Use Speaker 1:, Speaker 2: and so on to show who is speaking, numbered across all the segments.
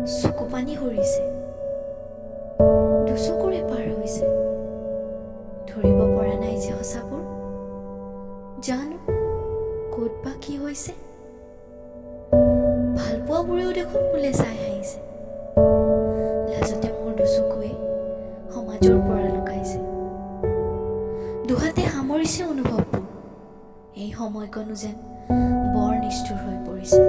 Speaker 1: চকু পানী সৰিছে, দুচকুৰে পাৰ হৈছে। ধৰিব পৰা নাই যে সঁচাবোৰ, জানো ক'ত বা কি হৈছে। ভালপোৱাবোৰেও দেখোন মোলে চাই হাঁহিছে। লাজতে মোৰ দুচকুৱে সমাজৰ পৰা লুকাইছে। দুহাতে সামৰিছে অনুভৱবোৰ, এই সময়কণো যেন বৰ নিষ্ঠুৰ হৈ পৰিছে।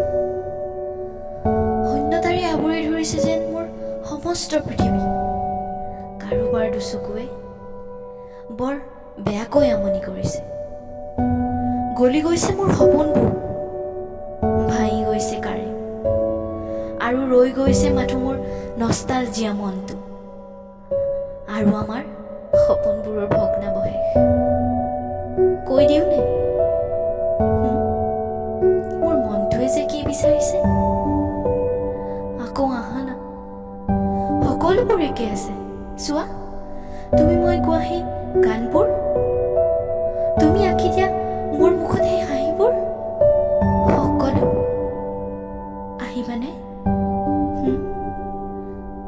Speaker 1: শূন্যতাৰে আৱৰি ধৰিছে যেন মোৰ সমস্ত পৃথিৱী। কাৰোবাৰ দুচকুৱে বৰ বেয়াকৈ আমনি কৰিছে। গলি গৈছে মোৰ সপোনবোৰ, ভাঙি গৈছে কাৰে, আৰু ৰৈ গৈছে মাথো মোৰ নষ্টালজিয়া মনটো, আৰু আমাৰ সপোনবোৰৰ ভগ্নাৱশেষ। কৈ দিওঁনে মোৰ মনটোৱে যে কি বিচাৰিছে? আকৌ আহা না, সকলোবোৰ একে আছে। চোৱা, তুমি মই কোৱা সেই গানবোৰ, তুমি আঁকি দিয়া মোৰ মুখত সেই হাঁহিবোৰ, সকলো আহিবানে?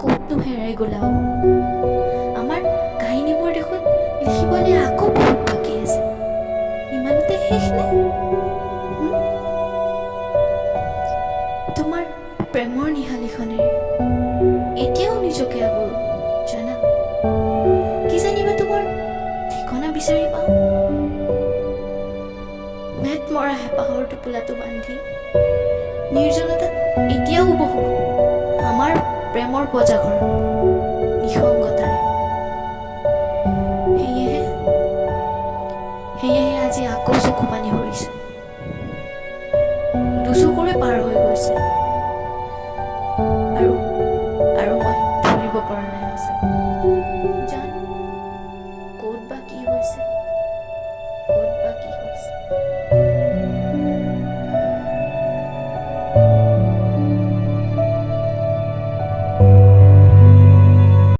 Speaker 1: ক'তনো হেৰাই গ'লা? আমাৰ কাহিনীবোৰ দেখোন লিখিবলৈ আকৌ বহুত বাকী আছে। ইমানতে শেষ নে? তোমাৰ প্ৰেমৰ নিহালিখনেৰে এতিয়াও নিজকে আৱৰো, জানা। কি জানিবা তোমাৰ ঠিকনা বিচাৰি পাওঁ। মেট মৰা হেঁপাহৰ টোপোলাটো বান্ধি নিৰ্জনতাত এতিয়াও বহু আমাৰ প্ৰেমৰ পজাঘৰ নিসংগতাৰে। সেয়েহে আজি আকৌ চকু পানী সৰিছে, দুচকুৰে পাৰ হৈ গৈছে।